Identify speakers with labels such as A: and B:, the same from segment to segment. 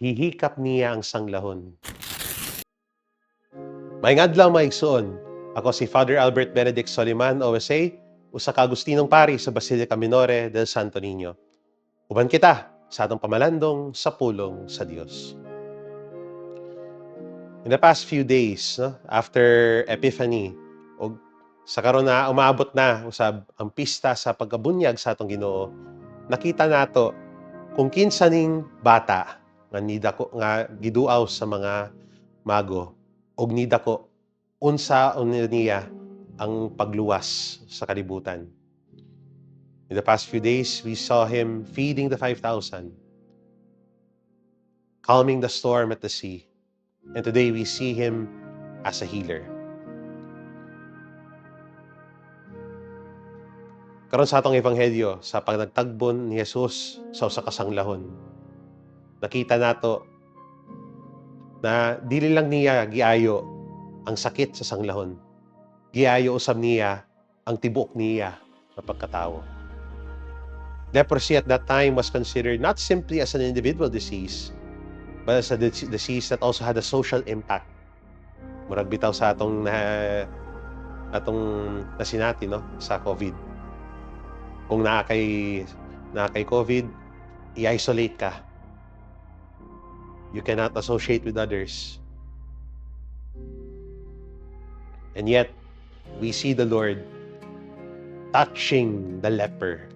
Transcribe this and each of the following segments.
A: Hihikap niya ang sanglahon. Maayong adlaw mga igsoon. Ako si Father Albert Benedict Soliman, OSA, usa ka Agustinong pari sa Basilica Minore del Santo Niño. Uban kita sa atong pamalandong sa pulong sa Dios. In the past few days, after Epiphany, sa karon na umaabot na usab ang pista sa pagkabunyag sa atong Ginoo, nakita nato kung kinsa ning bata nga giduaw sa mga mago og nidako unsa niya ang pagluwas sa kalibutan. In the past few days, we saw him feeding the 5,000, calming the storm at the sea. And today we see him as a healer. Karon sa atong ebanghelyo, sa pagtagtagbon ni Jesus sa usa ka sanglahon, nakita nato na dili lang niya giayo ang sakit sa sanglahon. Giayo usab niya ang tibuok niya na pagkatawo. Leprosy at that time was considered not simply as an individual disease, but as a disease that also had a social impact. Murag bitaw sa atong nasinati sa COVID. Kung naa kay COVID, i-isolate ka. You cannot associate with others. And yet, we see the Lord touching the leper.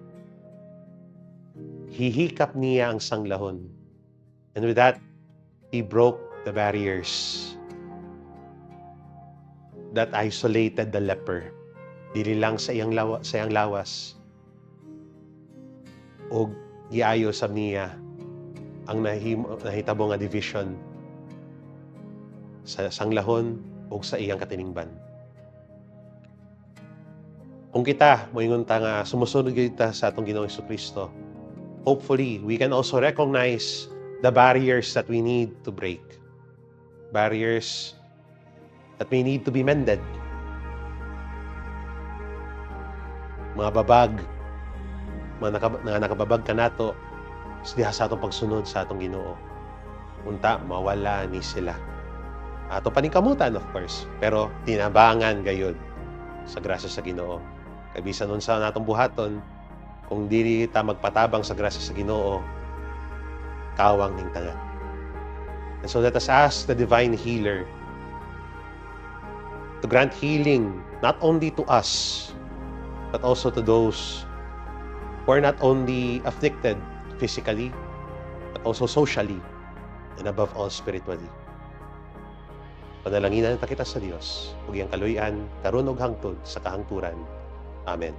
A: Hihikap niya ang sanglahon. And with that, He broke the barriers that isolated the leper. Dili lang sa iyang lawas. O giayo sa niya ang nahitabo nga division sa sanglahon o sa iyang katiningban. Kung kita moingon ta nga sumusunod kita sa atong Ginoong Jesucristo, hopefully we can also recognize the barriers that we need to break. Barriers that may need to be mended. Mga babag, mga nakababag ka nato diha sa atong pagsunod sa atong Ginoo. Unta, mawala ni sila. Ato paningkamutan, of course, pero tinabangan gayud sa grasya sa Ginoo. Kay bisan unsa natong buhaton, kung dili ta magpatabang sa grasya sa Ginoo, kawang ning tanan. And so let us ask the divine healer to grant healing not only to us, but also to those who are not only afflicted physically, but also socially, and above all, spiritually. Panalanginan ta kita sa Dios, ug iyang kaluy-an karon ug hangtod sa kahangturan. Amen.